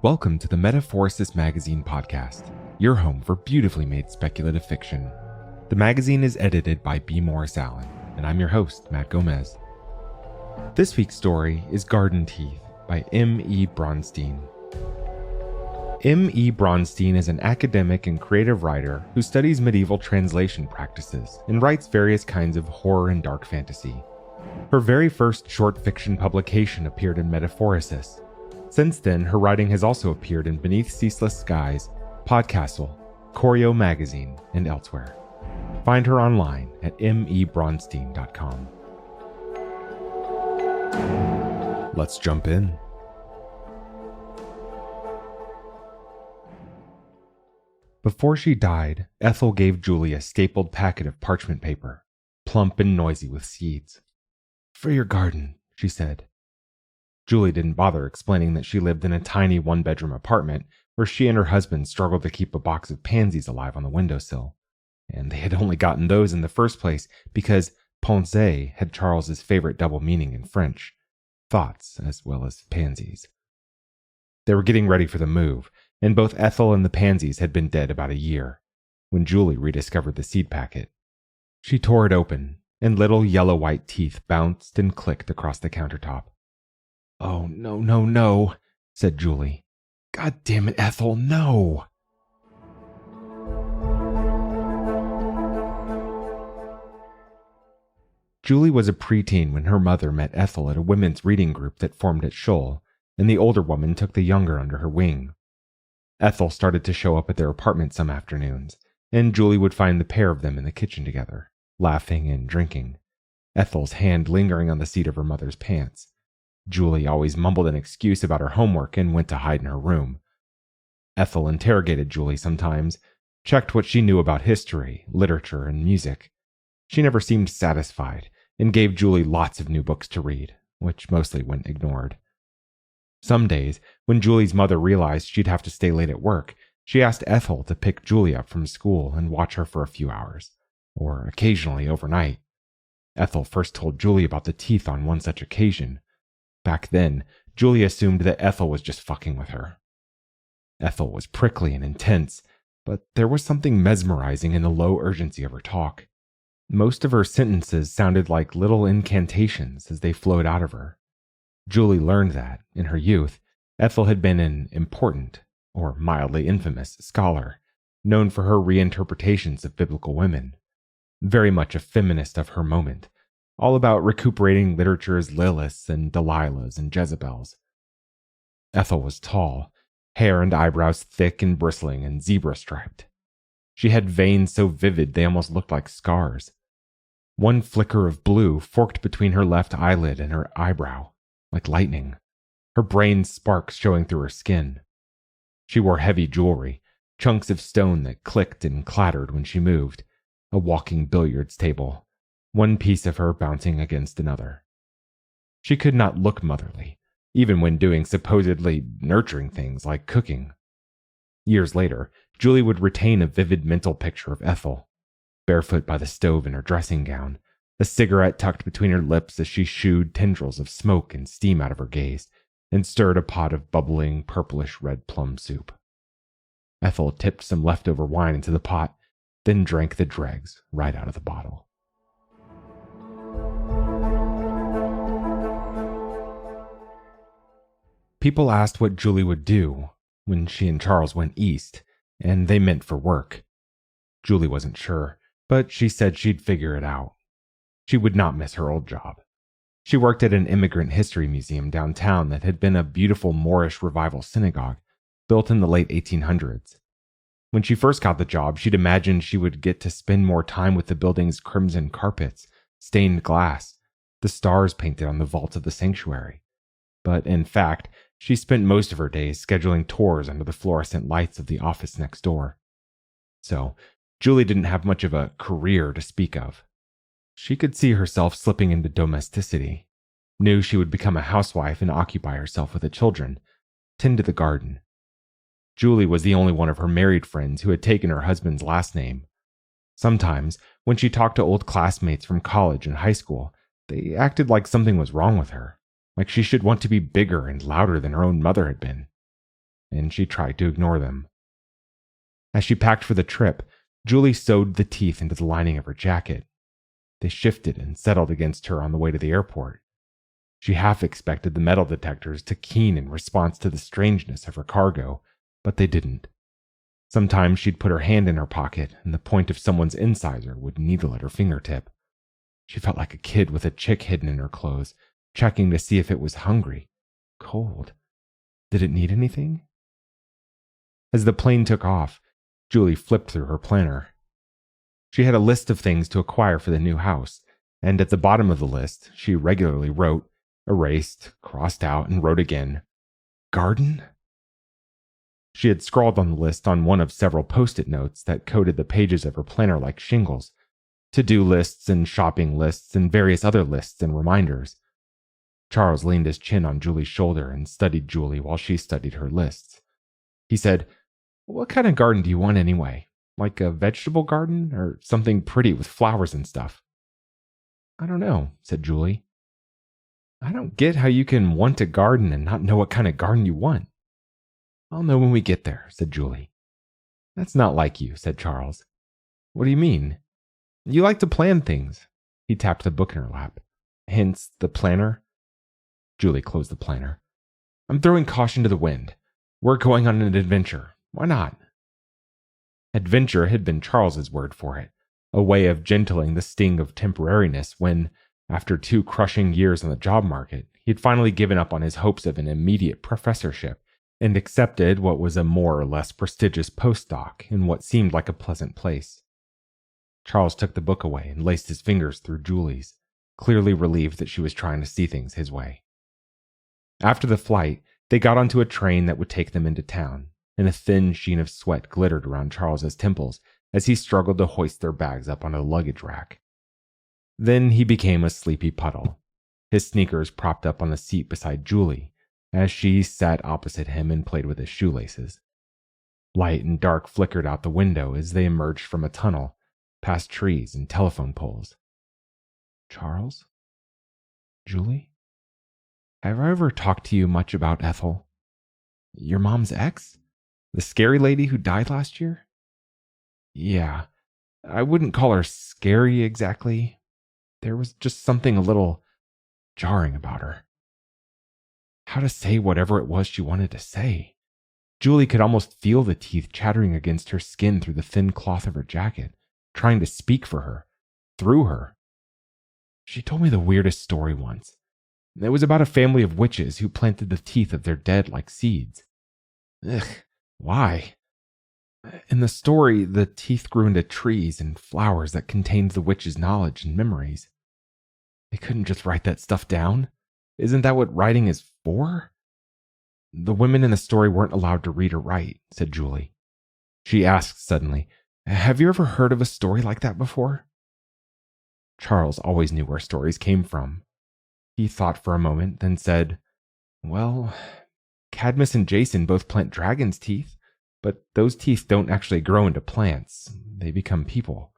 Welcome to the Metaphorosis magazine podcast, your home for beautifully made speculative fiction. The magazine is edited by B. Morris Allen, and I'm your host, Matt Gomez. This week's story is Garden Teeth by M. E. Bronstein. M. E. Bronstein is an academic and creative writer who studies medieval translation practices and writes various kinds of horror and dark fantasy. Her very first short fiction publication appeared in Metaphorosis. Since then, her writing has also appeared in Beneath Ceaseless Skies, Podcastle, Choreo Magazine, and elsewhere. Find her online at mebronstein.com. Let's jump in. Before she died, Ethel gave Julie a stapled packet of parchment paper, plump and noisy with seeds. "For your garden," she said. Julie didn't bother explaining that she lived in a tiny one-bedroom apartment where she and her husband struggled to keep a box of pansies alive on the windowsill. And they had only gotten those in the first place because pensée had Charles's favorite double meaning in French, thoughts as well as pansies. They were getting ready for the move, and both Ethel and the pansies had been dead about a year, when Julie rediscovered the seed packet. She tore it open, and little yellow-white teeth bounced and clicked across the countertop. "Oh, no," said Julie. "God damn it, Ethel, no!" Julie was a preteen when her mother met Ethel at a women's reading group that formed at Shoal, and the older woman took the younger under her wing. Ethel started to show up at their apartment some afternoons, and Julie would find the pair of them in the kitchen together, laughing and drinking, Ethel's hand lingering on the seat of her mother's pants. Julie always mumbled an excuse about her homework and went to hide in her room. Ethel interrogated Julie sometimes, checked what she knew about history, literature, and music. She never seemed satisfied, and gave Julie lots of new books to read, which mostly went ignored. Some days, when Julie's mother realized she'd have to stay late at work, she asked Ethel to pick Julie up from school and watch her for a few hours, or occasionally overnight. Ethel first told Julie about the teeth on one such occasion. Back then, Julie assumed that Ethel was just fucking with her. Ethel was prickly and intense, but there was something mesmerizing in the low urgency of her talk. Most of her sentences sounded like little incantations as they flowed out of her. Julie learned that, in her youth, Ethel had been an important, or mildly infamous, scholar, known for her reinterpretations of biblical women. Very much a feminist of her moment, all about recuperating literature's Liliths and Delilahs and Jezebels. Ethel was tall, hair and eyebrows thick and bristling and zebra-striped. She had veins so vivid they almost looked like scars. One flicker of blue forked between her left eyelid and her eyebrow, like lightning, her brain sparks showing through her skin. She wore heavy jewelry, chunks of stone that clicked and clattered when she moved, a walking billiards table, one piece of her bouncing against another. She could not look motherly, even when doing supposedly nurturing things like cooking. Years later, Julie would retain a vivid mental picture of Ethel, barefoot by the stove in her dressing gown, a cigarette tucked between her lips as she shooed tendrils of smoke and steam out of her gaze, and stirred a pot of bubbling, purplish red plum soup. Ethel tipped some leftover wine into the pot, then drank the dregs right out of the bottle. People asked what Julie would do when she and Charles went east, and they meant for work. Julie wasn't sure, but she said she'd figure it out. She would not miss her old job. She worked at an immigrant history museum downtown that had been a beautiful Moorish revival synagogue built in the late 1800s. When she first got the job, she'd imagined she would get to spend more time with the building's crimson carpets, stained glass, the stars painted on the vaults of the sanctuary. But in fact, she spent most of her days scheduling tours under the fluorescent lights of the office next door. So, Julie didn't have much of a career to speak of. She could see herself slipping into domesticity, knew she would become a housewife and occupy herself with the children, tend to the garden. Julie was the only one of her married friends who had taken her husband's last name. Sometimes, when she talked to old classmates from college and high school, they acted like something was wrong with her, like she should want to be bigger and louder than her own mother had been. and she tried to ignore them. As she packed for the trip, Julie sewed the teeth into the lining of her jacket. They shifted and settled against her on the way to the airport. She half expected the metal detectors to keen in response to the strangeness of her cargo, but they didn't. Sometimes she'd put her hand in her pocket, and the point of someone's incisor would needle at her fingertip. She felt like a kid with a chick hidden in her clothes, checking to see if it was hungry. Cold. Did it need anything? As the plane took off, Julie flipped through her planner. She had a list of things to acquire for the new house, and at the bottom of the list, she regularly wrote, erased, crossed out, and wrote again, garden? She had scrawled on the list on one of several post-it notes that coated the pages of her planner like shingles, to-do lists and shopping lists and various other lists and reminders. Charles leaned his chin on Julie's shoulder and studied Julie while she studied her lists. He said, "What kind of garden do you want anyway? Like a vegetable garden or something pretty with flowers and stuff?" "I don't know," said Julie. "I don't get how you can want a garden and not know what kind of garden you want." "I'll know when we get there," said Julie. "That's not like you," said Charles. "What do you mean?" "You like to plan things." He tapped the book in her lap. "Hence the planner." Julie closed the planner. "I'm throwing caution to the wind. We're going on an adventure. Why not?" Adventure had been Charles's word for it, a way of gentling the sting of temporariness when, after 2 crushing years on the job market, he had finally given up on his hopes of an immediate professorship and accepted what was a more or less prestigious postdoc in what seemed like a pleasant place. Charles took the book away and laced his fingers through Julie's, clearly relieved that she was trying to see things his way. After the flight, they got onto a train that would take them into town, and a thin sheen of sweat glittered around Charles's temples as he struggled to hoist their bags up on a luggage rack. Then he became a sleepy puddle, his sneakers propped up on the seat beside Julie, as she sat opposite him and played with his shoelaces. Light and dark flickered out the window as they emerged from a tunnel, past trees and telephone poles. "Charles? Julie? Have I ever talked to you much about Ethel? Your mom's ex? The scary lady who died last year?" "Yeah, I wouldn't call her scary exactly. There was just something a little jarring about her." How to say whatever it was she wanted to say. Julie could almost feel the teeth chattering against her skin through the thin cloth of her jacket, trying to speak for her, through her. She told me the weirdest story once. It was about a family of witches who planted the teeth of their dead like seeds. Ugh, why? In the story, the teeth grew into trees and flowers that contained the witch's knowledge and memories. They couldn't just write that stuff down. Isn't that what writing is for? "The women in the story weren't allowed to read or write," said Julie. She asked suddenly, "Have you ever heard of a story like that before?" Charles always knew where stories came from. He thought for a moment, then said, "Well, Cadmus and Jason both plant dragon's teeth, but those teeth don't actually grow into plants. They become people.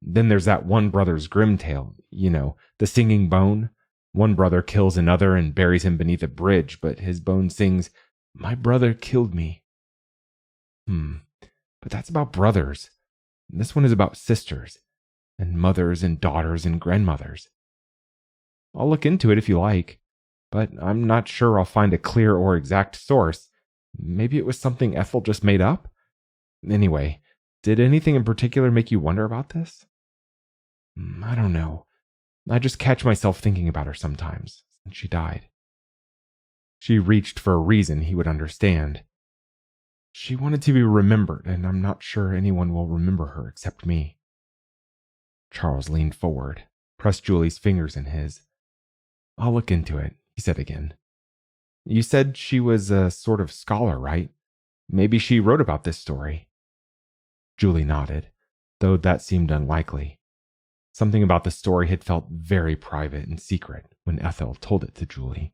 Then there's that one brother's grim tale, the singing bone. One brother kills another and buries him beneath a bridge, but his bone sings, 'My brother killed me.' But that's about brothers. This one is about sisters, and mothers and daughters and grandmothers. I'll look into it if you like, but I'm not sure I'll find a clear or exact source. Maybe it was something Ethel just made up? Anyway, did anything in particular make you wonder about this?" "I don't know. I just catch myself thinking about her sometimes, since she died." She reached for a reason he would understand. "She wanted to be remembered, and I'm not sure anyone will remember her except me." Charles leaned forward, pressed Julie's fingers in his. "I'll look into it," he said again. "You said she was a sort of scholar, right? Maybe she wrote about this story." Julie nodded, though that seemed unlikely. Something about the story had felt very private and secret when Ethel told it to Julie.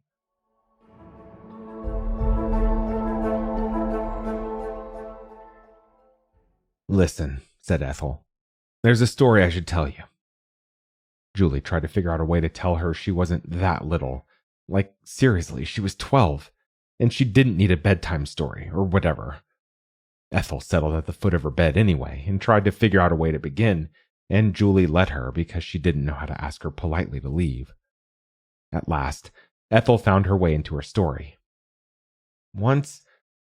"Listen," said Ethel. "There's a story I should tell you." Julie tried to figure out a way to tell her she wasn't that little. Like, seriously, she was 12. and she didn't need a bedtime story or whatever. Ethel settled at the foot of her bed anyway and tried to figure out a way to begin, and Julie let her because she didn't know how to ask her politely to leave. At last, Ethel found her way into her story. Once,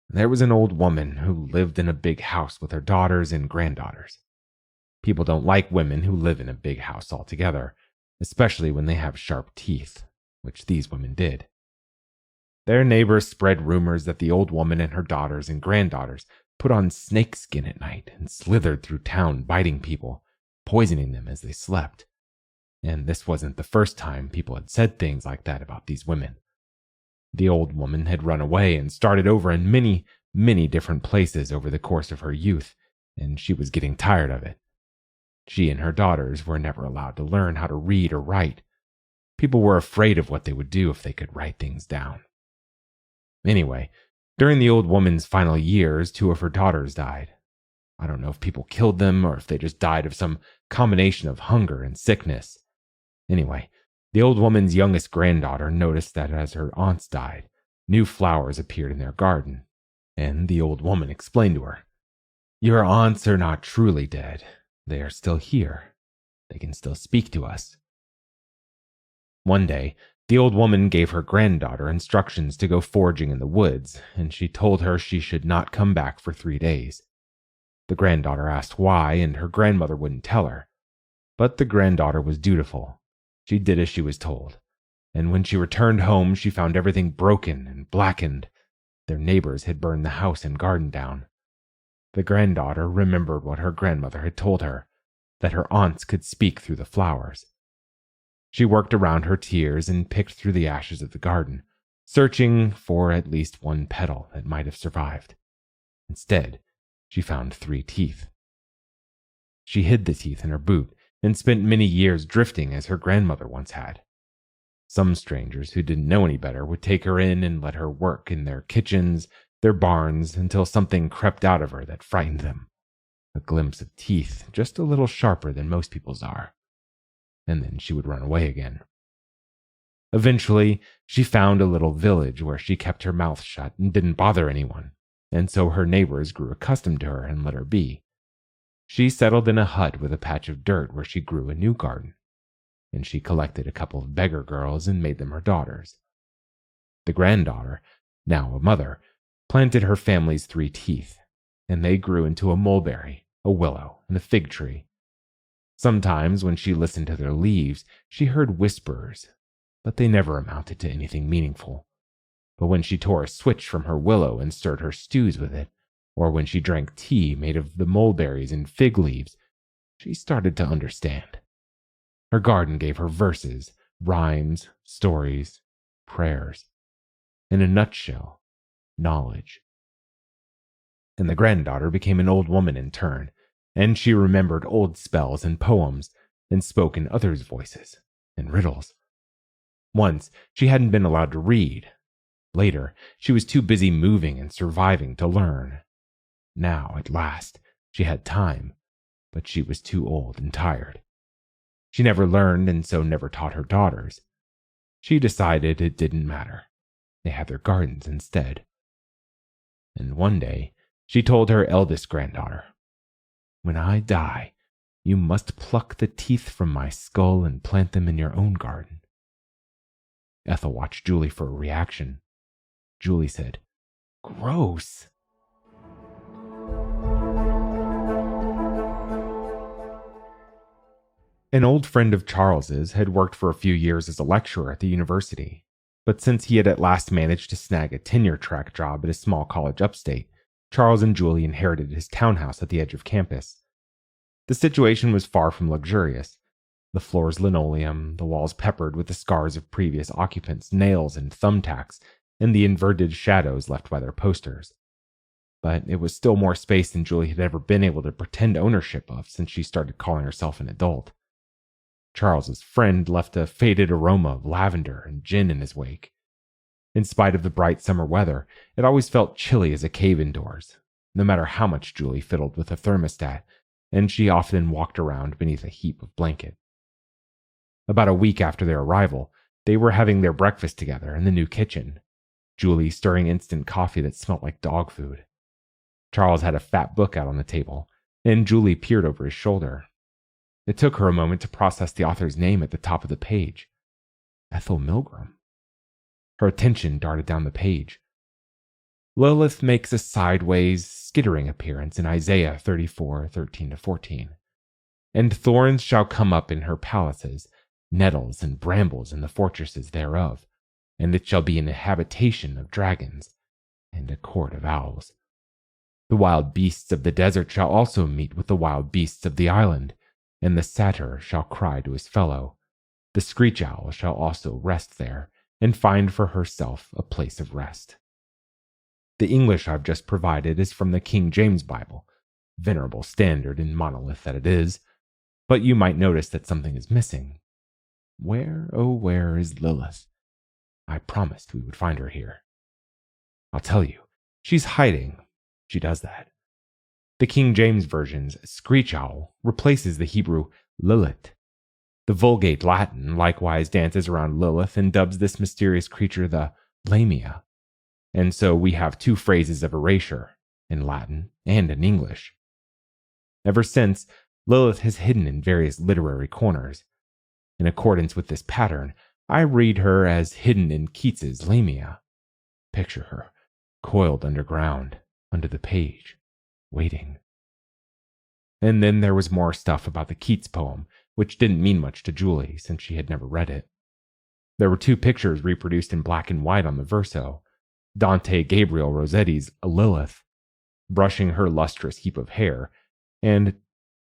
there was an old woman who lived in a big house with her daughters and granddaughters. People don't like women who live in a big house altogether, especially when they have sharp teeth, which these women did. Their neighbors spread rumors that the old woman and her daughters and granddaughters put on snakeskin at night and slithered through town biting people, poisoning them as they slept. And this wasn't the first time people had said things like that about these women. The old woman had run away and started over in many, many different places over the course of her youth, and she was getting tired of it. She and her daughters were never allowed to learn how to read or write. People were afraid of what they would do if they could write things down. Anyway, during the old woman's final years, 2 of her daughters died. I don't know if people killed them or if they just died of some combination of hunger and sickness. Anyway, the old woman's youngest granddaughter noticed that as her aunts died, new flowers appeared in their garden, and the old woman explained to her, "Your aunts are not truly dead. They are still here. They can still speak to us." One day, the old woman gave her granddaughter instructions to go foraging in the woods, and she told her she should not come back for 3 days. The granddaughter asked why, and her grandmother wouldn't tell her. But the granddaughter was dutiful. She did as she was told, and when she returned home, she found everything broken and blackened. Their neighbors had burned the house and garden down. The granddaughter remembered what her grandmother had told her, that her aunts could speak through the flowers. She worked around her tears and picked through the ashes of the garden, searching for at least one petal that might have survived. Instead, she found 3 teeth. She hid the teeth in her boot and spent many years drifting as her grandmother once had. Some strangers who didn't know any better would take her in and let her work in their kitchens, their barns, until something crept out of her that frightened them. A glimpse of teeth just a little sharper than most people's are. And then she would run away again. Eventually, she found a little village where she kept her mouth shut and didn't bother anyone, and so her neighbors grew accustomed to her and let her be. She settled in a hut with a patch of dirt where she grew a new garden, and she collected a couple of beggar girls and made them her daughters. The granddaughter, now a mother, planted her family's 3 teeth, and they grew into a mulberry, a willow, and a fig tree. Sometimes when she listened to their leaves, she heard whispers, but they never amounted to anything meaningful. But when she tore a switch from her willow and stirred her stews with it, or when she drank tea made of the mulberries and fig leaves, she started to understand. Her garden gave her verses, rhymes, stories, prayers. In a nutshell, knowledge. And the granddaughter became an old woman in turn, and she remembered old spells and poems, and spoke in others' voices, and riddles. Once, she hadn't been allowed to read. Later, she was too busy moving and surviving to learn. Now, at last, she had time, but she was too old and tired. She never learned and so never taught her daughters. She decided it didn't matter. They had their gardens instead. And one day, she told her eldest granddaughter, "When I die, you must pluck the teeth from my skull and plant them in your own garden." Ethel watched Julie for a reaction. Julie said, "Gross." An old friend of Charles's had worked for a few years as a lecturer at the university, but since he had at last managed to snag a tenure-track job at a small college upstate, Charles and Julie inherited his townhouse at the edge of campus. The situation was far from luxurious. The floors linoleum, the walls peppered with the scars of previous occupants' nails and thumbtacks, and the inverted shadows left by their posters. But it was still more space than Julie had ever been able to pretend ownership of since she started calling herself an adult. Charles's friend left a faded aroma of lavender and gin in his wake. In spite of the bright summer weather, it always felt chilly as a cave indoors, no matter how much Julie fiddled with a thermostat, and she often walked around beneath a heap of blanket. About a week after their arrival, they were having their breakfast together in the new kitchen. Julie stirring instant coffee that smelt like dog food. Charles had a fat book out on the table, and Julie peered over his shoulder. It took her a moment to process the author's name at the top of the page. Ethel Milgram. Her attention darted down the page. Lilith makes a sideways, skittering appearance in Isaiah 34:13-14. And thorns shall come up in her palaces, nettles and brambles in the fortresses thereof, and it shall be an habitation of dragons, and a court of owls. The wild beasts of the desert shall also meet with the wild beasts of the island, and the satyr shall cry to his fellow. The screech owl shall also rest there, and find for herself a place of rest. The English I've just provided is from the King James Bible, venerable standard and monolith that it is, but you might notice that something is missing. Where, oh where is Lilith? I promised we would find her here. I'll tell you, she's hiding. She does that. The King James Version's screech owl replaces the Hebrew Lilith. The Vulgate Latin likewise dances around Lilith and dubs this mysterious creature the Lamia. And so we have two phrases of erasure, in Latin and in English. Ever since, Lilith has hidden in various literary corners. In accordance with this pattern, I read her as hidden in Keats's Lamia. Picture her, coiled underground, under the page, waiting. And then there was more stuff about the Keats poem, which didn't mean much to Julie since she had never read it. There were two pictures reproduced in black and white on the verso. Dante Gabriel Rossetti's Lilith, brushing her lustrous heap of hair, and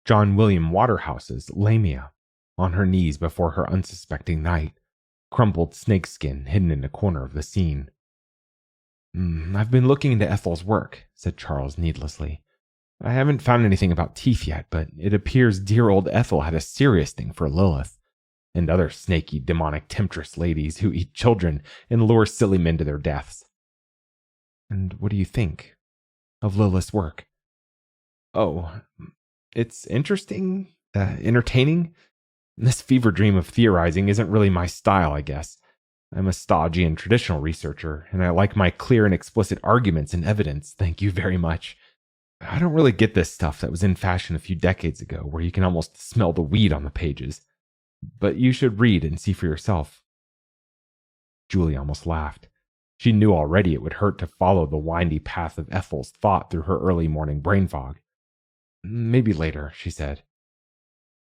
John William Waterhouse's Lamia, on her knees before her unsuspecting knight, crumpled snakeskin hidden in a corner of the scene. I've been looking into Ethel's work, said Charles needlessly. I haven't found anything about teeth yet, but it appears dear old Ethel had a serious thing for Lilith, and other snaky, demonic temptress ladies who eat children and lure silly men to their deaths. And what do you think of Lilith's work? Oh, it's interesting, entertaining. This fever dream of theorizing isn't really my style, I guess. I'm a stodgy and traditional researcher, and I like my clear and explicit arguments and evidence, thank you very much. I don't really get this stuff that was in fashion a few decades ago, where you can almost smell the weed on the pages. But you should read and see for yourself. Julie almost laughed. She knew already it would hurt to follow the windy path of Ethel's thought through her early morning brain fog. Maybe later, she said.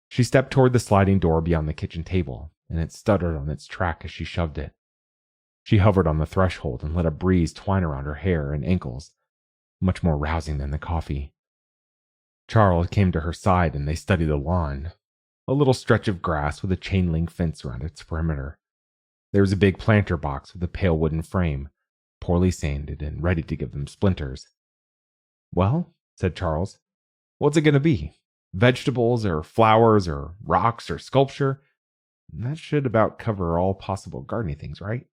She stepped toward the sliding door beyond the kitchen table, and it stuttered on its track as she shoved it. She hovered on the threshold and let a breeze twine around her hair and ankles, much more rousing than the coffee. Charles came to her side and they studied the lawn, a little stretch of grass with a chain-link fence around its perimeter. There was a big planter box with a pale wooden frame, poorly sanded and ready to give them splinters. Well, said Charles, what's it going to be? Vegetables or flowers or rocks or sculpture? That should about cover all possible gardening things, right?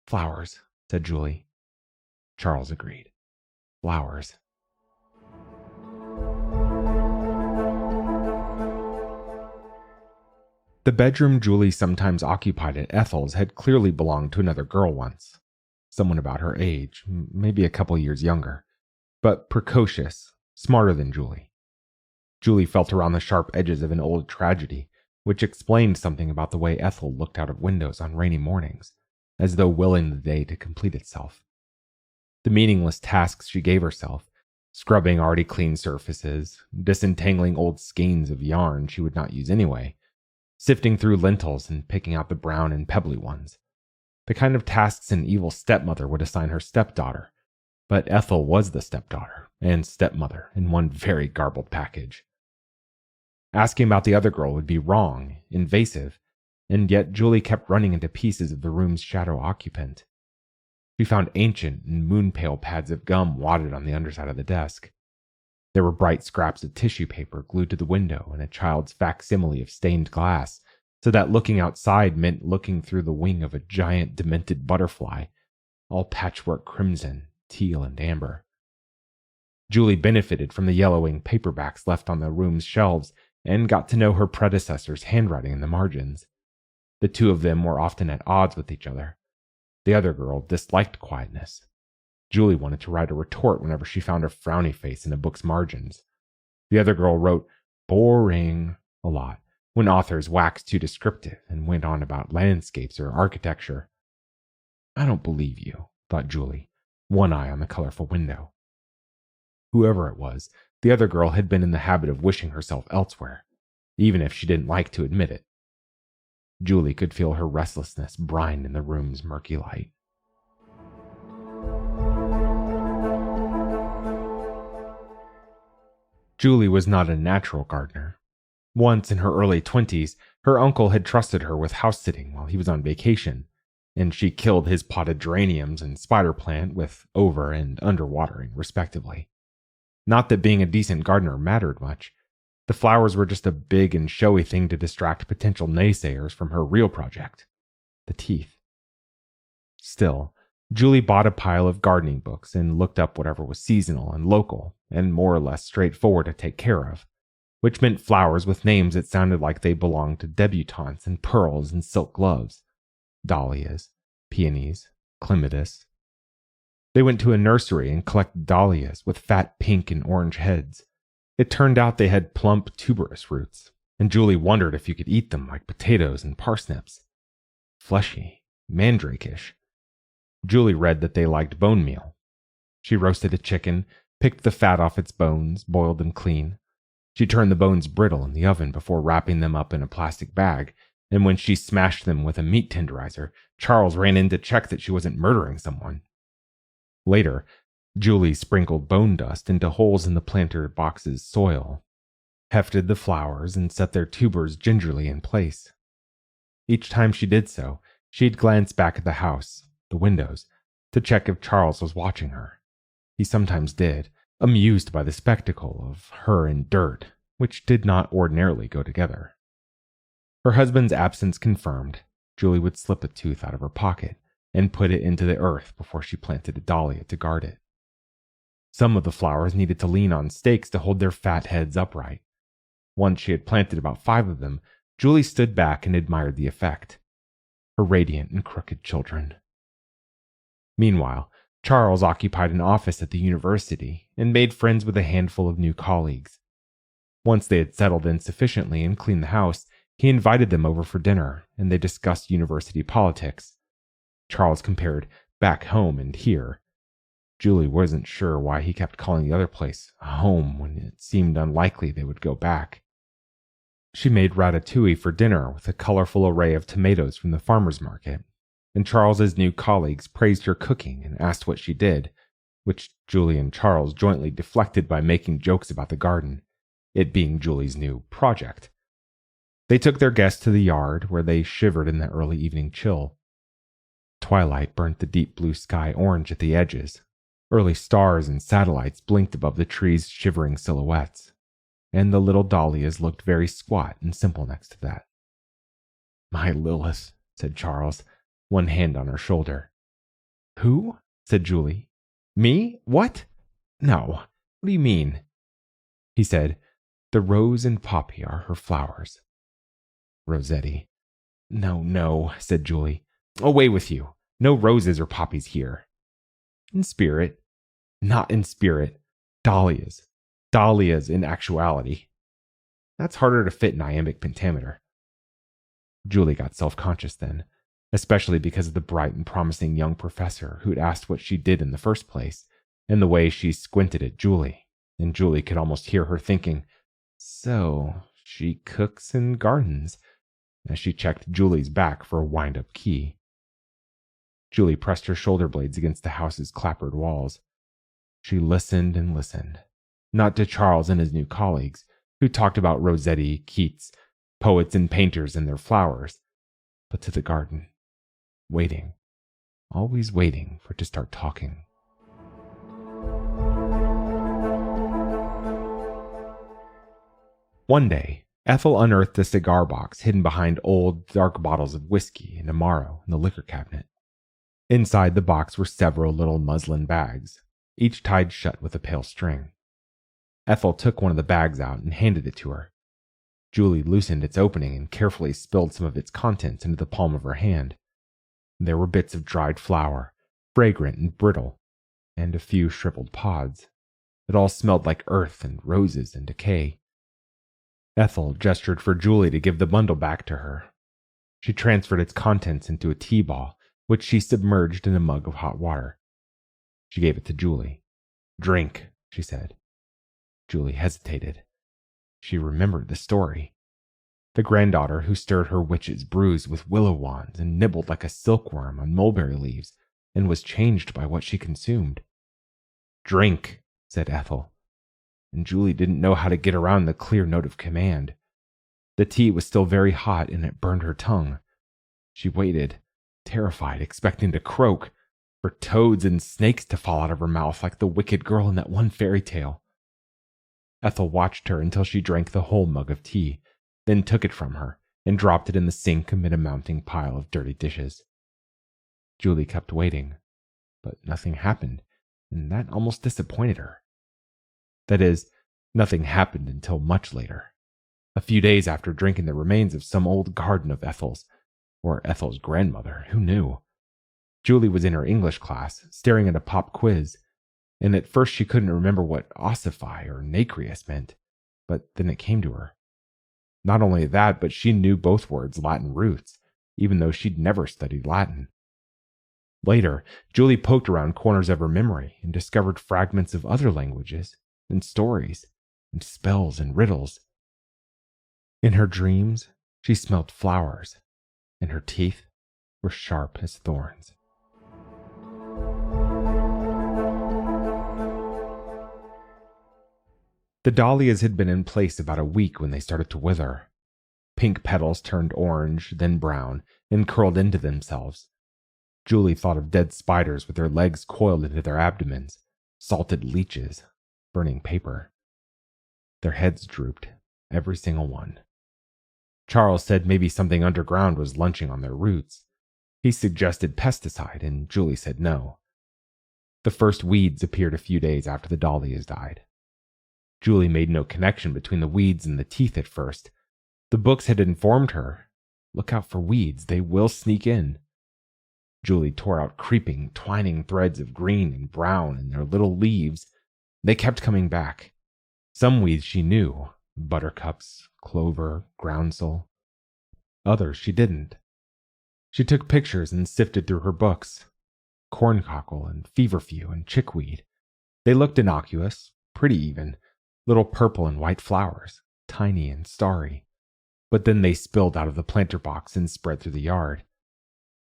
Flowers, said Julie. Charles agreed. Flowers. The bedroom Julie sometimes occupied at Ethel's had clearly belonged to another girl once. Someone about her age, maybe a couple years younger, but precocious, smarter than Julie. Julie felt around the sharp edges of an old tragedy, which explained something about the way Ethel looked out of windows on rainy mornings, as though willing the day to complete itself. The meaningless tasks she gave herself, scrubbing already clean surfaces, disentangling old skeins of yarn she would not use anyway, sifting through lentils and picking out the brown and pebbly ones. The kind of tasks an evil stepmother would assign her stepdaughter. But Ethel was the stepdaughter and stepmother in one very garbled package. Asking about the other girl would be wrong, invasive, and yet Julie kept running into pieces of the room's shadow occupant. She found ancient and moon-pale pads of gum wadded on the underside of the desk. There were bright scraps of tissue paper glued to the window and a child's facsimile of stained glass, so that looking outside meant looking through the wing of a giant demented butterfly, all patchwork crimson, teal, and amber. Julie benefited from the yellowing paperbacks left on the room's shelves and got to know her predecessor's handwriting in the margins. The two of them were often at odds with each other. The other girl disliked quietness. Julie wanted to write a retort whenever she found a frowny face in a book's margins. The other girl wrote boring a lot when authors waxed too descriptive and went on about landscapes or architecture. I don't believe you, thought Julie, one eye on the colorful window. Whoever it was, the other girl had been in the habit of wishing herself elsewhere, even if she didn't like to admit it. Julie could feel her restlessness brine in the room's murky light. Julie was not a natural gardener. Once in her early 20s, her uncle had trusted her with house-sitting while he was on vacation, and she killed his potted geraniums and spider plant with over- and underwatering, respectively. Not that being a decent gardener mattered much. The flowers were just a big and showy thing to distract potential naysayers from her real project, the teeth. Still, Julie bought a pile of gardening books and looked up whatever was seasonal and local and more or less straightforward to take care of, which meant flowers with names that sounded like they belonged to debutantes in pearls and silk gloves. Dahlias, peonies, clematis. They went to a nursery and collected dahlias with fat pink and orange heads. It turned out they had plump tuberous roots, and Julie wondered if you could eat them like potatoes and parsnips. Fleshy, mandrake-ish. Julie read that they liked bone meal. She roasted a chicken, picked the fat off its bones, boiled them clean. She turned the bones brittle in the oven before wrapping them up in a plastic bag, and when she smashed them with a meat tenderizer, Charles ran in to check that she wasn't murdering someone. Later, Julie sprinkled bone dust into holes in the planter box's soil, hefted the flowers, and set their tubers gingerly in place. Each time she did so, she'd glance back at the house, the windows, to check if Charles was watching her. He sometimes did, amused by the spectacle of her in dirt, which did not ordinarily go together. Her husband's absence confirmed, Julie would slip a tooth out of her pocket and put it into the earth before she planted a dahlia to guard it. Some of the flowers needed to lean on stakes to hold their fat heads upright. Once she had planted about 5 of them, Julie stood back and admired the effect. Her radiant and crooked children. Meanwhile, Charles occupied an office at the university and made friends with a handful of new colleagues. Once they had settled in sufficiently and cleaned the house, he invited them over for dinner, and they discussed university politics. Charles compared back home and here. Julie wasn't sure why he kept calling the other place a home when it seemed unlikely they would go back. She made ratatouille for dinner with a colorful array of tomatoes from the farmer's market, and Charles's new colleagues praised her cooking and asked what she did, which Julie and Charles jointly deflected by making jokes about the garden, it being Julie's new project. They took their guests to the yard, where they shivered in the early evening chill. Twilight burnt the deep blue sky orange at the edges. Early stars and satellites blinked above the trees' shivering silhouettes, and the little dahlias looked very squat and simple next to that. "My Lilith," said Charles, one hand on her shoulder. "Who?" said Julie. "Me? What? No. What do you mean?" He said, "The rose and poppy are her flowers." Rossetti. No, said Julie. "Away with you. No roses or poppies here." "In spirit." "Not in spirit. Dahlias. Dahlias in actuality." "That's harder to fit in iambic pentameter." Julie got self-conscious then, especially because of the bright and promising young professor who'd asked what she did in the first place, and the way she squinted at Julie, and Julie could almost hear her thinking, "So, she cooks and gardens," as she checked Julie's back for a wind-up key. Julie pressed her shoulder blades against the house's clappered walls. She listened and listened, not to Charles and his new colleagues, who talked about Rossetti, Keats, poets and painters and their flowers, but to the garden, waiting, always waiting for it to start talking. One day, Ethel unearthed a cigar box hidden behind old, dark bottles of whiskey and Amaro in the liquor cabinet. Inside the box were several little muslin bags, each tied shut with a pale string. Ethel took one of the bags out and handed it to her. Julie loosened its opening and carefully spilled some of its contents into the palm of her hand. There were bits of dried flower, fragrant and brittle, and a few shriveled pods. It all smelled like earth and roses and decay. Ethel gestured for Julie to give the bundle back to her. She transferred its contents into a tea ball, which she submerged in a mug of hot water. She gave it to Julie. "Drink," she said. Julie hesitated. She remembered the story. The granddaughter who stirred her witch's brews with willow wands and nibbled like a silkworm on mulberry leaves and was changed by what she consumed. "Drink," said Ethel, and Julie didn't know how to get around the clear note of command. The tea was still very hot and it burned her tongue. She waited, terrified, expecting to croak, for toads and snakes to fall out of her mouth like the wicked girl in that one fairy tale. Ethel watched her until she drank the whole mug of tea, then took it from her and dropped it in the sink amid a mounting pile of dirty dishes. Julie kept waiting, but nothing happened, and that almost disappointed her. That is, nothing happened until much later, a few days after drinking the remains of some old garden of Ethel's, or Ethel's grandmother, who knew? Julie was in her English class, staring at a pop quiz, and at first she couldn't remember what ossify or nacreous meant, but then it came to her. Not only that, but she knew both words' Latin roots, even though she'd never studied Latin. Later, Julie poked around corners of her memory and discovered fragments of other languages, and stories, and spells and riddles. In her dreams, she smelled flowers, and her teeth were sharp as thorns. The dahlias had been in place about a week when they started to wither. Pink petals turned orange, then brown, and curled into themselves. Julie thought of dead spiders with their legs coiled into their abdomens, salted leeches, burning paper. Their heads drooped, every single one. Charles said maybe something underground was lunching on their roots. He suggested pesticide, and Julie said no. The first weeds appeared a few days after the dahlias died. Julie made no connection between the weeds and the teeth at first. The books had informed her, look out for weeds, they will sneak in. Julie tore out creeping, twining threads of green and brown and their little leaves. They kept coming back. Some weeds she knew, buttercups, clover, groundsel. Others she didn't. She took pictures and sifted through her books. Corncockle and feverfew and chickweed. They looked innocuous, pretty even, little purple and white flowers, tiny and starry. But then they spilled out of the planter box and spread through the yard.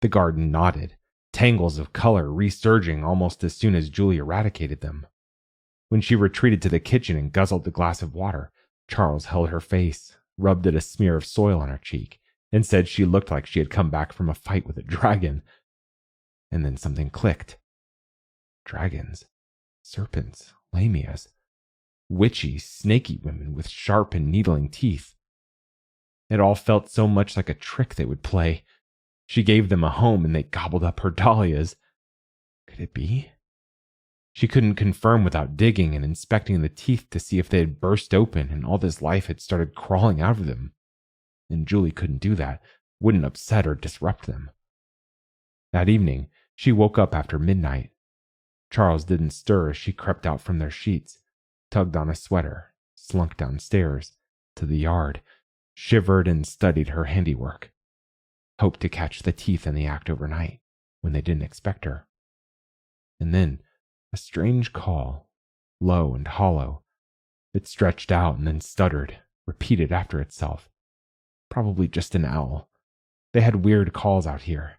The garden nodded, tangles of color resurging almost as soon as Julie eradicated them. When she retreated to the kitchen and guzzled the glass of water, Charles held her face, rubbed at a smear of soil on her cheek, and said she looked like she had come back from a fight with a dragon. And then something clicked. Dragons, serpents, lamias, witchy, snaky women with sharp and needling teeth. It all felt so much like a trick they would play. She gave them a home and they gobbled up her dahlias. Could it be? She couldn't confirm without digging and inspecting the teeth to see if they had burst open and all this life had started crawling out of them. And Julie couldn't do that, wouldn't upset or disrupt them. That evening, she woke up after midnight. Charles didn't stir as she crept out from their sheets, tugged on a sweater, slunk downstairs, to the yard, shivered and studied her handiwork. Hoped to catch the teeth in the act overnight, when they didn't expect her. And then, a strange call, low and hollow. It stretched out and then stuttered, repeated after itself. Probably just an owl. They had weird calls out here.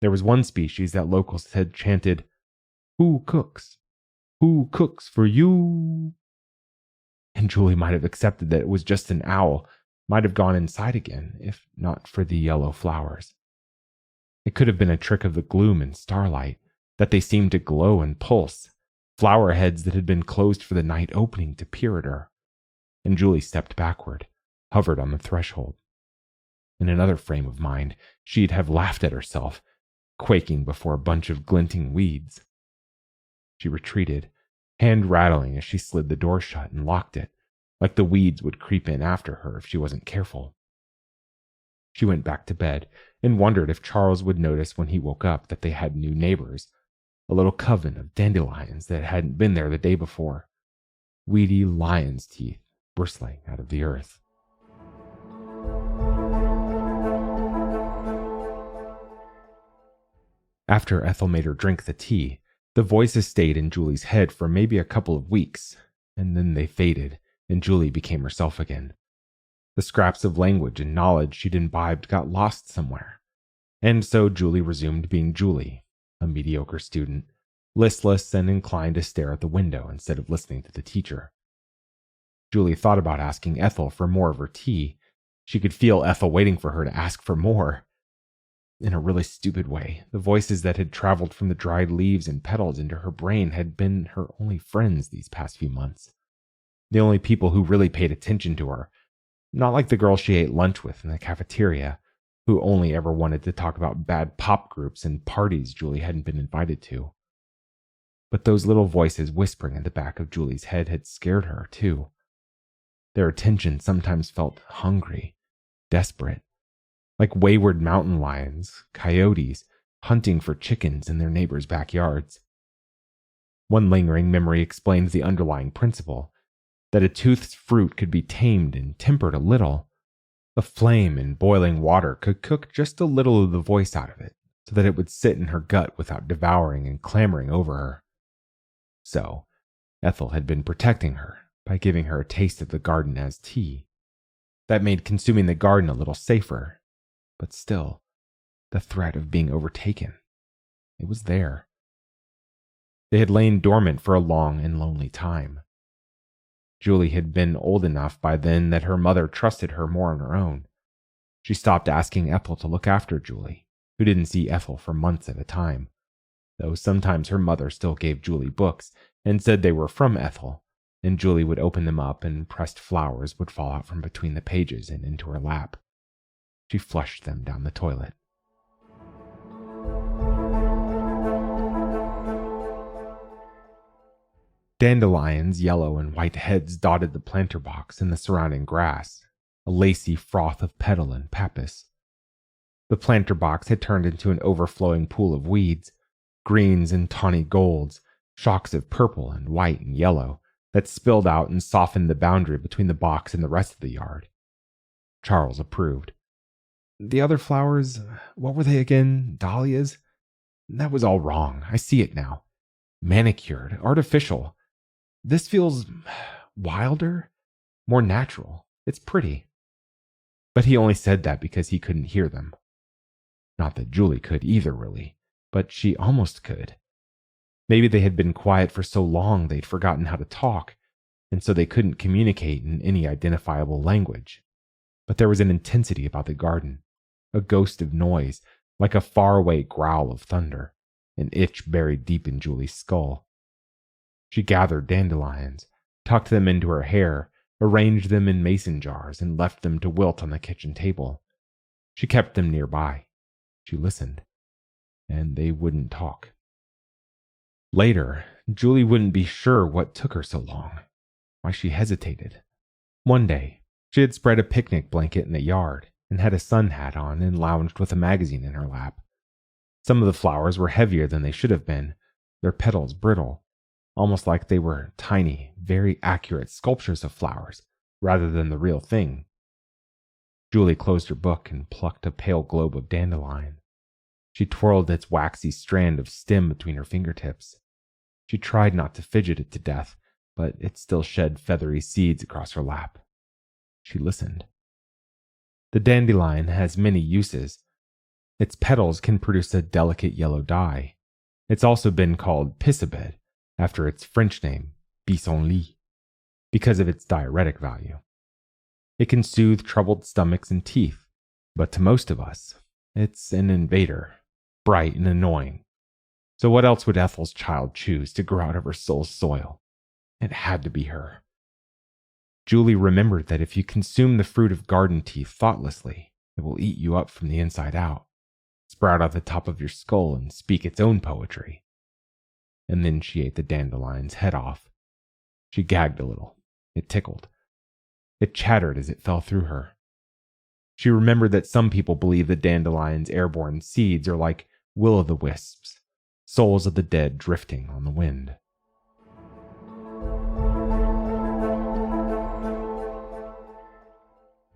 There was one species that locals had chanted, "Who cooks? Who cooks for you?" And Julie might have accepted that it was just an owl, might have gone inside again, if not for the yellow flowers. It could have been a trick of the gloom and starlight, that they seemed to glow and pulse, flower heads that had been closed for the night opening to peer at her. And Julie stepped backward, hovered on the threshold. In another frame of mind, she'd have laughed at herself, quaking before a bunch of glinting weeds. She retreated, hand rattling as she slid the door shut and locked it, like the weeds would creep in after her if she wasn't careful. She went back to bed, and wondered if Charles would notice when he woke up that they had new neighbors, a little coven of dandelions that hadn't been there the day before, weedy lion's teeth bristling out of the earth. After Ethel made her drink the tea, the voices stayed in Julie's head for maybe a couple of weeks, and then they faded, and Julie became herself again. The scraps of language and knowledge she'd imbibed got lost somewhere, and so Julie resumed being Julie, a mediocre student, listless and inclined to stare at the window instead of listening to the teacher. Julie thought about asking Ethel for more of her tea. She could feel Ethel waiting for her to ask for more. In a really stupid way, the voices that had traveled from the dried leaves and petals into her brain had been her only friends these past few months. The only people who really paid attention to her, not like the girl she ate lunch with in the cafeteria, who only ever wanted to talk about bad pop groups and parties Julie hadn't been invited to. But those little voices whispering in the back of Julie's head had scared her, too. Their attention sometimes felt hungry, desperate, like wayward mountain lions, coyotes, hunting for chickens in their neighbors' backyards. One lingering memory explained the underlying principle, that a tooth's fruit could be tamed and tempered a little. A flame in boiling water could cook just a little of the voice out of it, so that it would sit in her gut without devouring and clamoring over her. So, Ethel had been protecting her by giving her a taste of the garden as tea. That made consuming the garden a little safer, but still, the threat of being overtaken, it was there. They had lain dormant for a long and lonely time. Julie had been old enough by then that her mother trusted her more on her own. She stopped asking Ethel to look after Julie, who didn't see Ethel for months at a time, though sometimes her mother still gave Julie books and said they were from Ethel, and Julie would open them up and pressed flowers would fall out from between the pages and into her lap. She flushed them down the toilet. Dandelions' yellow and white heads dotted the planter box and the surrounding grass, a lacy froth of petal and pappus. The planter box had turned into an overflowing pool of weeds, greens and tawny golds, shocks of purple and white and yellow, that spilled out and softened the boundary between the box and the rest of the yard. Charles approved. The other flowers, what were they again? Dahlias? That was all wrong. I see it now. Manicured, artificial. This feels wilder, more natural. It's pretty. But he only said that because he couldn't hear them. Not that Julie could either, really, but she almost could. Maybe they had been quiet for so long they'd forgotten how to talk, and so they couldn't communicate in any identifiable language. But there was an intensity about the garden, a ghost of noise, like a faraway growl of thunder, an itch buried deep in Julie's skull. She gathered dandelions, tucked them into her hair, arranged them in mason jars, and left them to wilt on the kitchen table. She kept them nearby. She listened, and they wouldn't talk. Later, Julie wouldn't be sure what took her so long, why she hesitated. One day, she had spread a picnic blanket in the yard and had a sun hat on and lounged with a magazine in her lap. Some of the flowers were heavier than they should have been, their petals brittle, almost like they were tiny, very accurate sculptures of flowers rather than the real thing. Julie closed her book and plucked a pale globe of dandelion. She twirled its waxy strand of stem between her fingertips. She tried not to fidget it to death, but it still shed feathery seeds across her lap. She listened. The dandelion has many uses. Its petals can produce a delicate yellow dye. It's also been called pisabed, after its French name, pissenlit, because of its diuretic value. It can soothe troubled stomachs and teeth, but to most of us, it's an invader, bright and annoying. So what else would Ethel's child choose to grow out of her soul's soil? It had to be her. Julie remembered that if you consume the fruit of garden tea thoughtlessly, it will eat you up from the inside out, sprout out the top of your skull and speak its own poetry. And then she ate the dandelion's head off. She gagged a little. It tickled. It chattered as it fell through her. She remembered that some people believe that dandelion's airborne seeds are like will-o'-the-wisps, souls of the dead drifting on the wind.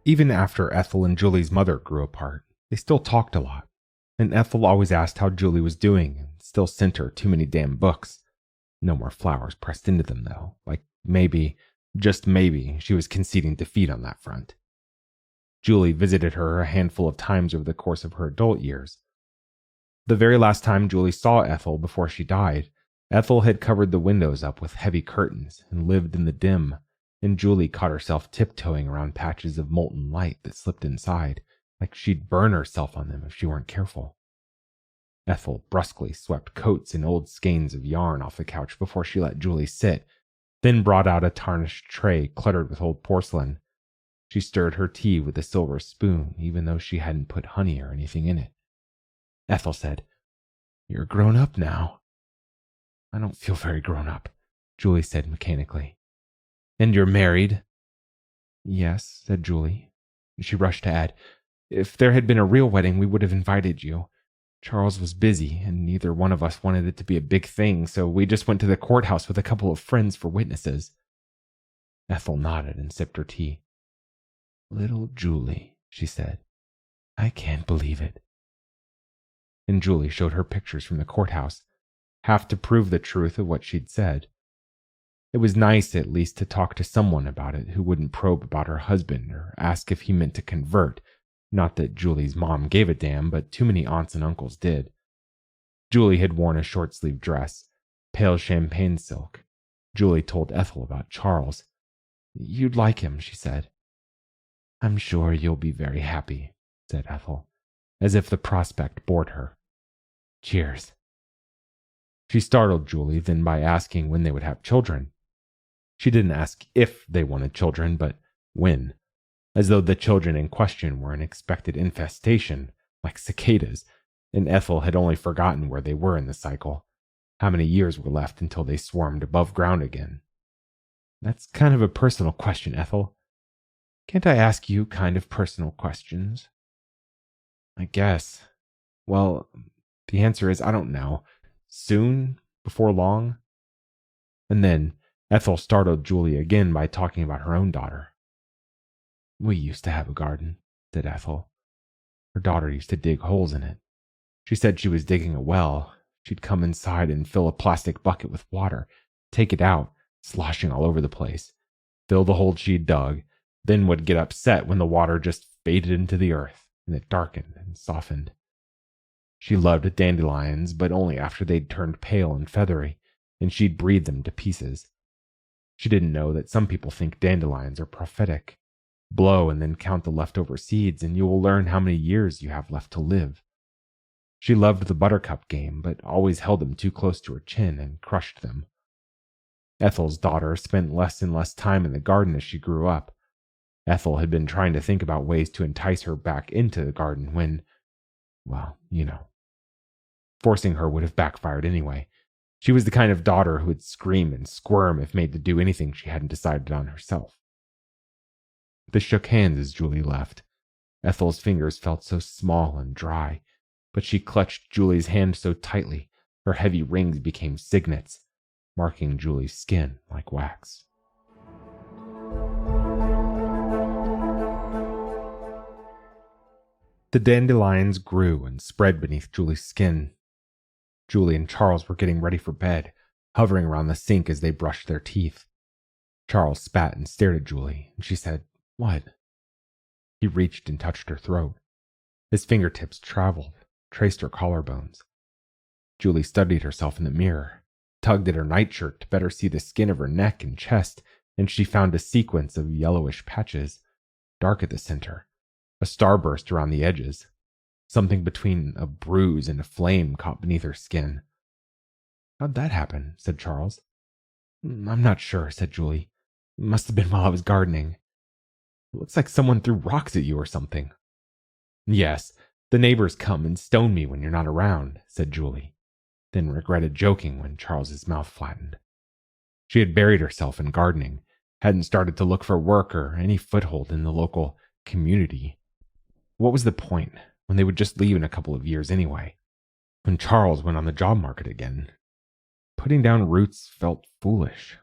Even after Ethel and Julie's mother grew apart, they still talked a lot, and Ethel always asked how Julie was doing and still sent her too many damn books. No more flowers pressed into them, though, like maybe, just maybe, she was conceding defeat on that front. Julie visited her a handful of times over the course of her adult years. The very last time Julie saw Ethel before she died, Ethel had covered the windows up with heavy curtains and lived in the dim, and Julie caught herself tiptoeing around patches of molten light that slipped inside, like she'd burn herself on them if she weren't careful. Ethel brusquely swept coats and old skeins of yarn off the couch before she let Julie sit, then brought out a tarnished tray cluttered with old porcelain. She stirred her tea with a silver spoon, even though she hadn't put honey or anything in it. Ethel said, "You're grown up now." "I don't feel very grown up," Julie said mechanically. "And you're married?" "Yes," said Julie. She rushed to add, "If there had been a real wedding, we would have invited you. Charles was busy, and neither one of us wanted it to be a big thing, so we just went to the courthouse with a couple of friends for witnesses." Ethel nodded and sipped her tea. "Little Julie," she said. "I can't believe it." And Julie showed her pictures from the courthouse, half to prove the truth of what she'd said. It was nice at least to talk to someone about it who wouldn't probe about her husband or ask if he meant to convert. Not that Julie's mom gave a damn, but too many aunts and uncles did. Julie had worn a short-sleeved dress, pale champagne silk. Julie told Ethel about Charles. "You'd like him," she said. "I'm sure you'll be very happy," said Ethel, as if the prospect bored her. "Cheers." She startled Julie then by asking when they would have children. She didn't ask if they wanted children, but when, as though the children in question were an expected infestation, like cicadas, and Ethel had only forgotten where they were in the cycle, how many years were left until they swarmed above ground again. "That's kind of a personal question, Ethel. Can't I ask you kind of personal questions?" "I guess. Well, the answer is I don't know. Soon? Before long?" And then Ethel startled Julie again by talking about her own daughter. "We used to have a garden," said Ethel. "Her daughter used to dig holes in it. She said she was digging a well. She'd come inside and fill a plastic bucket with water, take it out, sloshing all over the place, fill the hole she'd dug, then would get upset when the water just faded into the earth and it darkened and softened. She loved dandelions, but only after they'd turned pale and feathery, and she'd breathe them to pieces. She didn't know that some people think dandelions are prophetic. Blow and then count the leftover seeds, and you will learn how many years you have left to live. She loved the buttercup game, but always held them too close to her chin and crushed them. Ethel's daughter spent less and less time in the garden as she grew up. Ethel had been trying to think about ways to entice her back into the garden when, well, you know. Forcing her would have backfired anyway. She was the kind of daughter who would scream and squirm if made to do anything she hadn't decided on herself. They shook hands as Julie left. Ethel's fingers felt so small and dry, but she clutched Julie's hand so tightly, her heavy rings became signets, marking Julie's skin like wax. The dandelions grew and spread beneath Julie's skin. Julie and Charles were getting ready for bed, hovering around the sink as they brushed their teeth. Charles spat and stared at Julie, and she said, "What?" He reached and touched her throat. His fingertips traveled, traced her collarbones. Julie studied herself in the mirror, tugged at her nightshirt to better see the skin of her neck and chest, and she found a sequence of yellowish patches, dark at the center, a starburst around the edges. Something between a bruise and a flame caught beneath her skin. "How'd that happen?" said Charles. "I'm not sure," said Julie. "It must have been while I was gardening. It looks like someone threw rocks at you or something." "Yes, the neighbors come and stone me when you're not around," said Julie, then regretted joking when Charles's mouth flattened. She had buried herself in gardening, hadn't started to look for work or any foothold in the local community. What was the point when they would just leave in a couple of years anyway? When Charles went on the job market again, putting down roots felt foolish.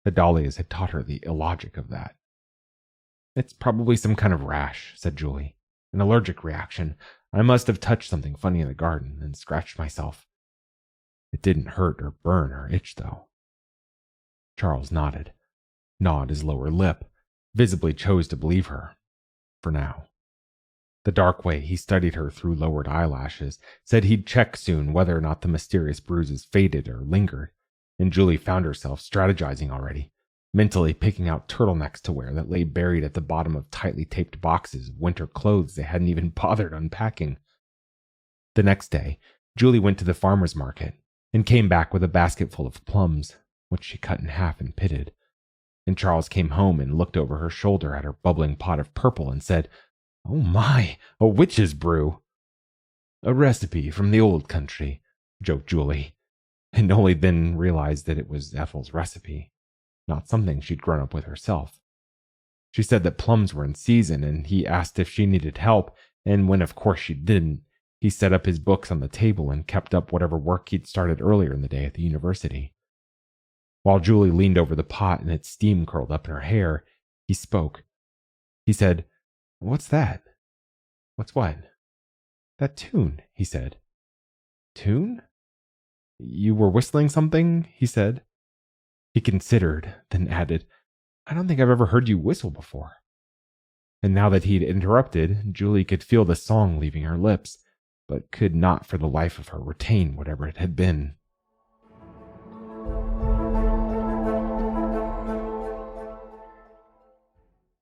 The Dahlias had taught her the illogic of that. It's probably some kind of rash, said Julie. An allergic reaction. I must have touched something funny in the garden and scratched myself. It didn't hurt or burn or itch, though. Charles nodded, gnawed his lower lip, visibly chose to believe her. For now. The dark way he studied her through lowered eyelashes said he'd check soon whether or not the mysterious bruises faded or lingered, and Julie found herself strategizing already, mentally picking out turtlenecks to wear that lay buried at the bottom of tightly taped boxes of winter clothes they hadn't even bothered unpacking. The next day, Julie went to the farmer's market and came back with a basket full of plums, which she cut in half and pitted. And Charles came home and looked over her shoulder at her bubbling pot of purple and said, "Oh my, a witch's brew." "A recipe from the old country," joked Julie, and only then realized that it was Ethel's recipe, not something she'd grown up with herself. She said that plums were in season, and he asked if she needed help, and when of course she didn't, he set up his books on the table and kept up whatever work he'd started earlier in the day at the university. While Julie leaned over the pot and its steam curled up in her hair, he spoke. He said, "What's that?" "What's what?" "That tune," he said. "Tune?" "You were whistling something," he said. He considered, then added, "I don't think I've ever heard you whistle before." And now that he'd interrupted, Julie could feel the song leaving her lips, but could not for the life of her retain whatever it had been.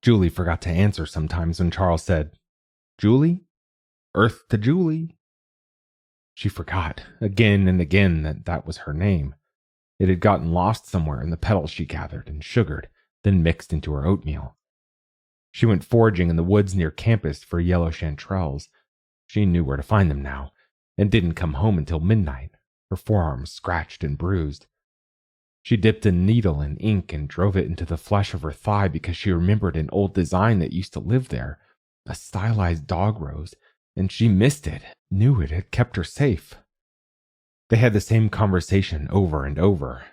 Julie forgot to answer sometimes when Charles said, "Julie? Earth to Julie." She forgot again and again that that was her name. It had gotten lost somewhere in the petals she gathered and sugared, then mixed into her oatmeal. She went foraging in the woods near campus for yellow chanterelles. She knew where to find them now, and didn't come home until midnight, her forearms scratched and bruised. She dipped a needle in ink and drove it into the flesh of her thigh because she remembered an old design that used to live there, a stylized dog rose, and she missed it, knew it had kept her safe. They had the same conversation over and over.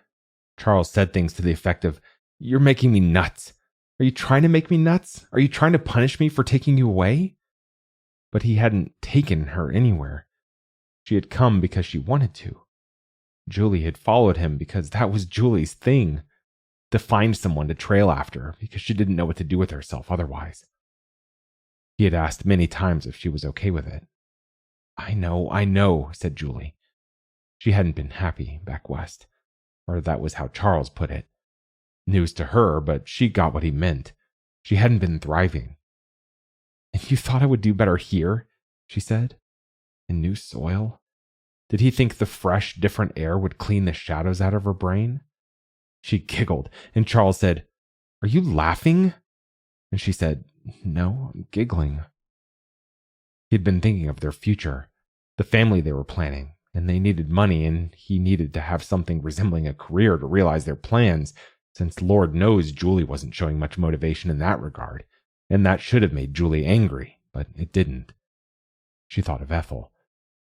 Charles said things to the effect of, "You're making me nuts. Are you trying to make me nuts? Are you trying to punish me for taking you away?" But he hadn't taken her anywhere. She had come because she wanted to. Julie had followed him because that was Julie's thing, to find someone to trail after because she didn't know what to do with herself otherwise. He had asked many times if she was okay with it. I know, said Julie. She hadn't been happy back west, or that was how Charles put it. News to her, but she got what he meant. She hadn't been thriving. "And you thought I would do better here?" she said. "In new soil?" Did he think the fresh, different air would clean the shadows out of her brain? She giggled, and Charles said, "Are you laughing?" And she said, "No, I'm giggling." He'd been thinking of their future, the family they were planning, and they needed money, and he needed to have something resembling a career to realize their plans, since Lord knows Julie wasn't showing much motivation in that regard, and that should have made Julie angry, but it didn't. She thought of Ethel.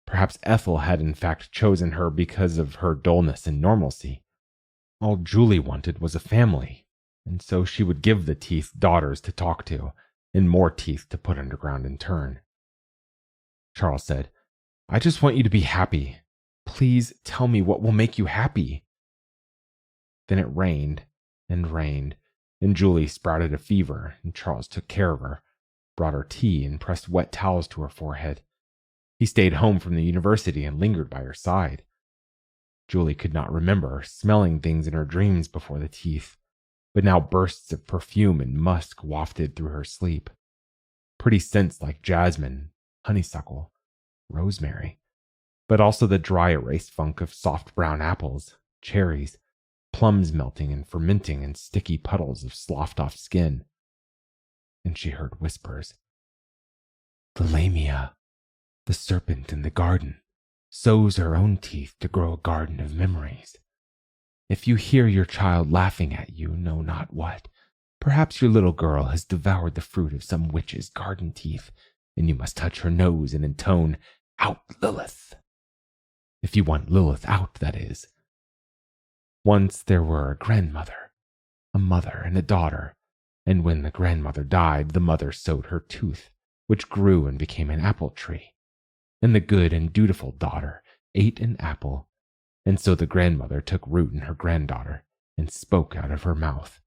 Perhaps Ethel had in fact chosen her because of her dullness and normalcy. All Julie wanted was a family, and so she would give the teeth daughters to talk to, and more teeth to put underground in turn. Charles said, "I just want you to be happy. Please tell me what will make you happy." Then it rained, and Julie sprouted a fever, and Charles took care of her, brought her tea, and pressed wet towels to her forehead. He stayed home from the university and lingered by her side. Julie could not remember smelling things in her dreams before the teeth, but now bursts of perfume and musk wafted through her sleep. Pretty scents like jasmine, honeysuckle, rosemary, but also the dry erased funk of soft brown apples, cherries, plums melting and fermenting in sticky puddles of sloughed-off skin. And she heard whispers. "The lamia, the serpent in the garden, sows her own teeth to grow a garden of memories. If you hear your child laughing at you, know not what, perhaps your little girl has devoured the fruit of some witch's garden teeth, and you must touch her nose and intone, 'Out, Lilith!' If you want Lilith out, that is. Once there were a grandmother, a mother, and a daughter, and when the grandmother died, the mother sowed her tooth, which grew and became an apple tree. And the good and dutiful daughter ate an apple, and so the grandmother took root in her granddaughter and spoke out of her mouth.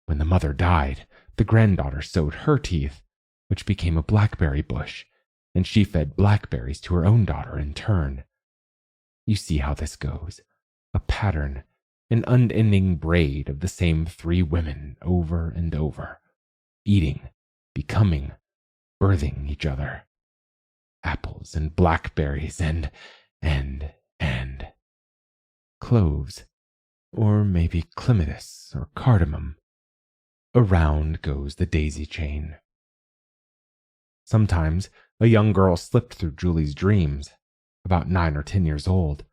When the mother died, the granddaughter sowed her teeth, which became a blackberry bush, and she fed blackberries to her own daughter in turn. You see how this goes. A pattern, an unending braid of the same three women over and over, eating, becoming, birthing each other. Apples and blackberries and cloves, or maybe clematis or cardamom. Around goes the daisy chain. Sometimes a young girl slipped through Julie's dreams, about 9 or 10 years old,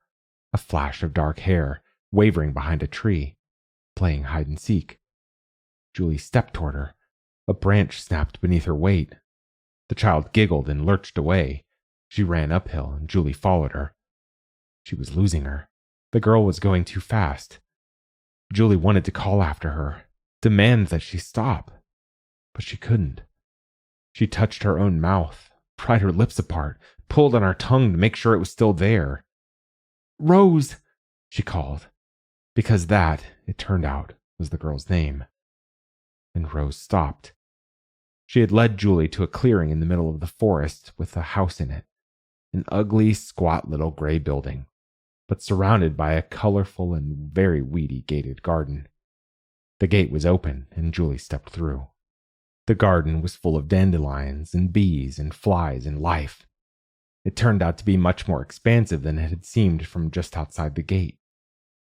a flash of dark hair, wavering behind a tree, playing hide and seek. Julie stepped toward her. A branch snapped beneath her weight. The child giggled and lurched away. She ran uphill, and Julie followed her. She was losing her. The girl was going too fast. Julie wanted to call after her, demand that she stop, but she couldn't. She touched her own mouth, pried her lips apart, pulled on her tongue to make sure it was still there. "Rose!" she called, because that, it turned out, was the girl's name. And Rose stopped. She had led Julie to a clearing in the middle of the forest with a house in it, an ugly, squat little gray building, but surrounded by a colorful and very weedy gated garden. The gate was open, and Julie stepped through. The garden was full of dandelions and bees and flies and life. It turned out to be much more expansive than it had seemed from just outside the gate.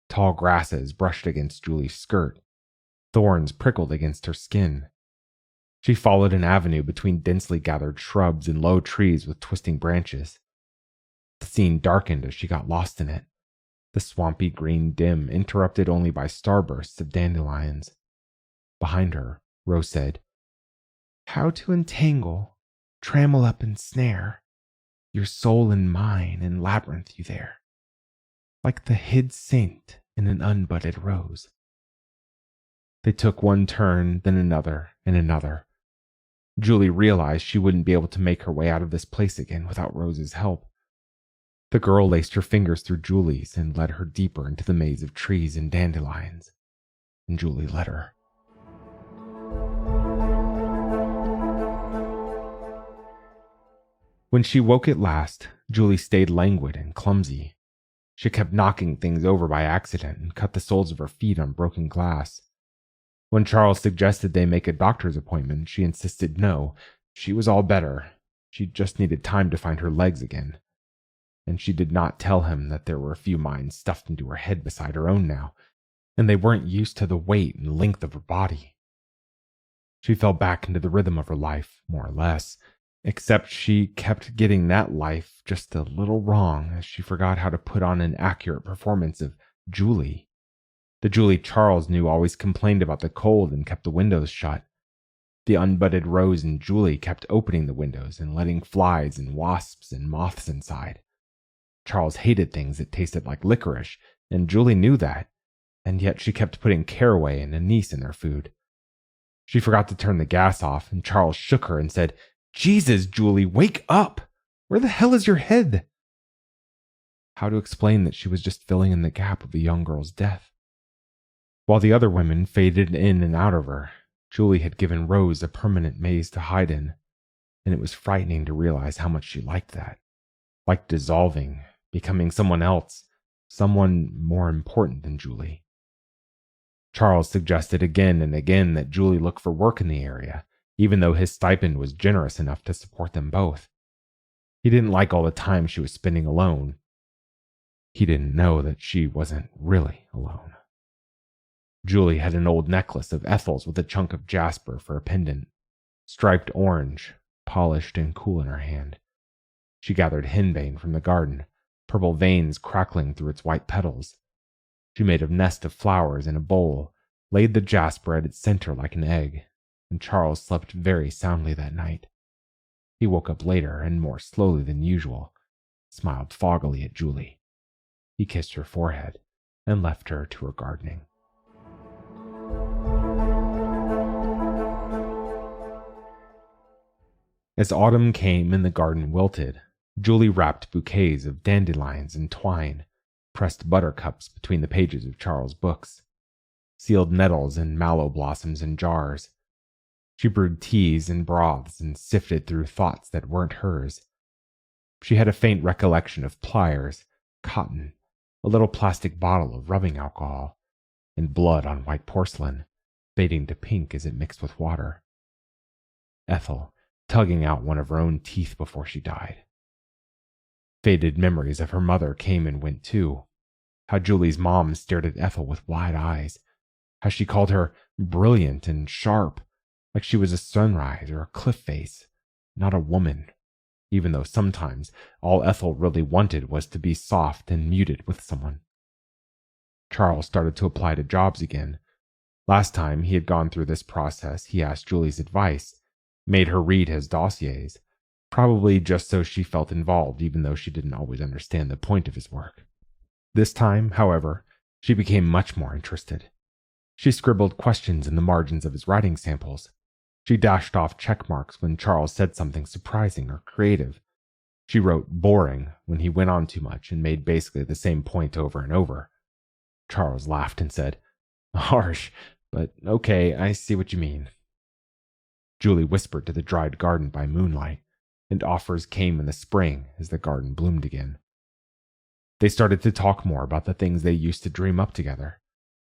Tall grasses brushed against Julie's skirt. Thorns prickled against her skin. She followed an avenue between densely gathered shrubs and low trees with twisting branches. The scene darkened as she got lost in it, the swampy green dim interrupted only by starbursts of dandelions. Behind her, Rose said, "How to entangle, trammel up and snare, your soul and mine and labyrinth you there, like the hid saint in an unbudded rose." They took one turn, then another, and another. Julie realized she wouldn't be able to make her way out of this place again without Rose's help. The girl laced her fingers through Julie's and led her deeper into the maze of trees and dandelions, and Julie led her. When she woke at last, Julie stayed languid and clumsy. She kept knocking things over by accident and cut the soles of her feet on broken glass. When Charles suggested they make a doctor's appointment, she insisted no, she was all better. She just needed time to find her legs again. And she did not tell him that there were a few minds stuffed into her head beside her own now, and they weren't used to the weight and length of her body. She fell back into the rhythm of her life, more or less, except she kept getting that life just a little wrong as she forgot how to put on an accurate performance of Julie. The Julie Charles knew always complained about the cold and kept the windows shut. The unbudded Rose and Julie kept opening the windows and letting flies and wasps and moths inside. Charles hated things that tasted like licorice, and Julie knew that, and yet she kept putting caraway and anise in their food. She forgot to turn the gas off, and Charles shook her and said, "Jesus, Julie, wake up! Where the hell is your head?" How to explain that she was just filling in the gap of a young girl's death? While the other women faded in and out of her, Julie had given Rose a permanent maze to hide in, and it was frightening to realize how much she liked that. Liked dissolving, becoming someone else, someone more important than Julie. Charles suggested again and again that Julie look for work in the area, even though his stipend was generous enough to support them both. He didn't like all the time she was spending alone. He didn't know that she wasn't really alone. Julie had an old necklace of Ethel's with a chunk of jasper for a pendant, striped orange, polished and cool in her hand. She gathered henbane from the garden, purple veins crackling through its white petals. She made a nest of flowers in a bowl, laid the jasper at its center like an egg, and Charles slept very soundly that night. He woke up later and more slowly than usual, smiled foggily at Julie. He kissed her forehead and left her to her gardening. As autumn came and the garden wilted, Julie wrapped bouquets of dandelions in twine, pressed buttercups between the pages of Charles' books, sealed nettles and mallow blossoms in jars. She brewed teas and broths and sifted through thoughts that weren't hers. She had a faint recollection of pliers, cotton, a little plastic bottle of rubbing alcohol, and blood on white porcelain, fading to pink as it mixed with water. Ethel, tugging out one of her own teeth before she died. Faded memories of her mother came and went too. How Julie's mom stared at Ethel with wide eyes. How she called her brilliant and sharp, like she was a sunrise or a cliff face, not a woman, even though sometimes all Ethel really wanted was to be soft and muted with someone. Charles started to apply to jobs again. Last time he had gone through this process, he asked Julie's advice, made her read his dossiers, probably just so she felt involved even though she didn't always understand the point of his work. This time, however, she became much more interested. She scribbled questions in the margins of his writing samples. She dashed off check marks when Charles said something surprising or creative. She wrote boring when he went on too much and made basically the same point over and over. Charles laughed and said, "Harsh, but okay, I see what you mean." Julie whispered to the dried garden by moonlight, and offers came in the spring as the garden bloomed again. They started to talk more about the things they used to dream up together.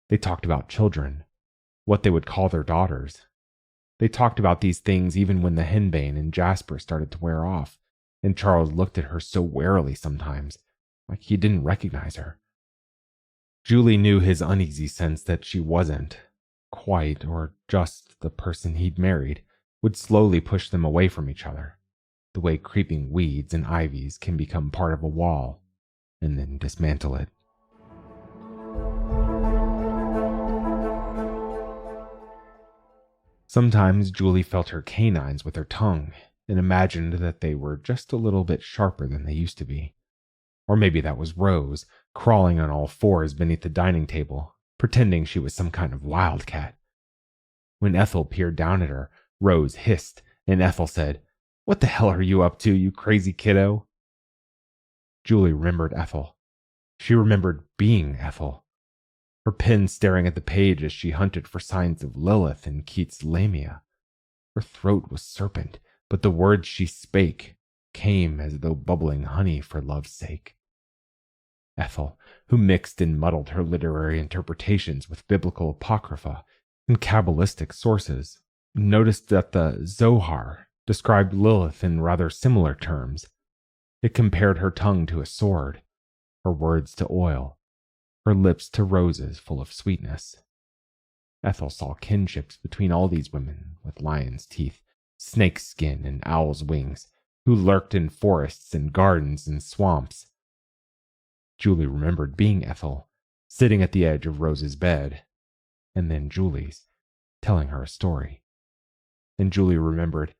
They talked about children, what they would call their daughters. They talked about these things even when the henbane and Jasper started to wear off, and Charles looked at her so warily sometimes, like he didn't recognize her. Julie knew his uneasy sense that she wasn't, quite, or just the person he'd married, would slowly push them away from each other, the way creeping weeds and ivies can become part of a wall, and then dismantle it. Sometimes Julie felt her canines with her tongue and imagined that they were just a little bit sharper than they used to be. Or maybe that was Rose, crawling on all fours beneath the dining table, pretending she was some kind of wildcat. When Ethel peered down at her, Rose hissed, and Ethel said, "What the hell are you up to, you crazy kiddo?" Julie remembered Ethel. She remembered being Ethel. Her pen staring at the page as she hunted for signs of Lilith in Keats' Lamia. Her throat was serpent, but the words she spake came as though bubbling honey for love's sake. Ethel, who mixed and muddled her literary interpretations with biblical apocrypha and Kabbalistic sources, noticed that the Zohar described Lilith in rather similar terms. It compared her tongue to a sword, her words to oil, her lips to roses full of sweetness. Ethel saw kinships between all these women with lion's teeth, snake skin, and owl's wings, who lurked in forests and gardens and swamps. Julie remembered being Ethel, sitting at the edge of Rose's bed, and then Julie's, telling her a story. And Julie remembered,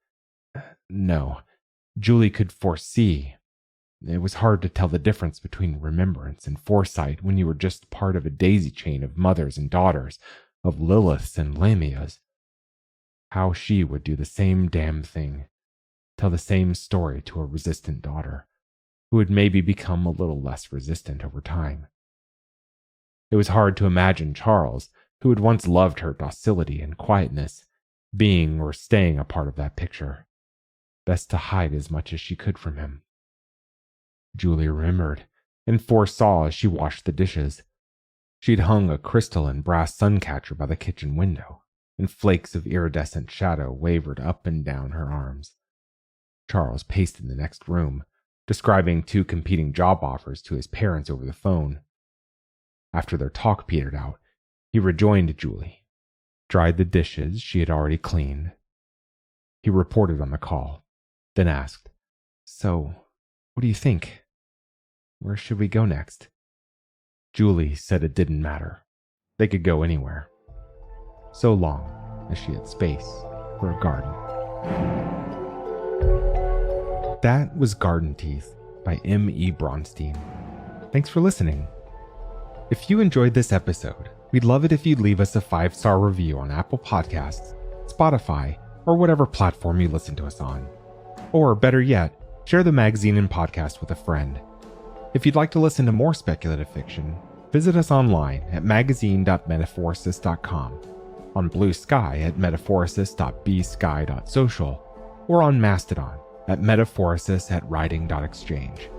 no, Julie could foresee. It was hard to tell the difference between remembrance and foresight when you were just part of a daisy chain of mothers and daughters, of Liliths and Lamias. How she would do the same damn thing, tell the same story to a resistant daughter, who would maybe become a little less resistant over time. It was hard to imagine Charles, who had once loved her docility and quietness, being or staying a part of that picture. Best to hide as much as she could from him. Julie remembered and foresaw as she washed the dishes. She'd hung a crystal and brass suncatcher by the kitchen window, and flakes of iridescent shadow wavered up and down her arms. Charles paced in the next room, describing 2 competing job offers to his parents over the phone. After their talk petered out, he rejoined Julie, dried the dishes she had already cleaned. He reported on the call, then asked, "So, what do you think? Where should we go next?" Julie said it didn't matter. They could go anywhere, so long as she had space for a garden. That was Garden Teeth by M.E. Bronstein. Thanks for listening. If you enjoyed this episode, we'd love it if you'd leave us a 5-star review on Apple Podcasts, Spotify, or whatever platform you listen to us on. Or, better yet, share the magazine and podcast with a friend. If you'd like to listen to more speculative fiction, visit us online at magazine.metaphorosis.com, on Blue Sky at metaphorosis.bsky.social, or on Mastodon at metaphorosis@writing.exchange.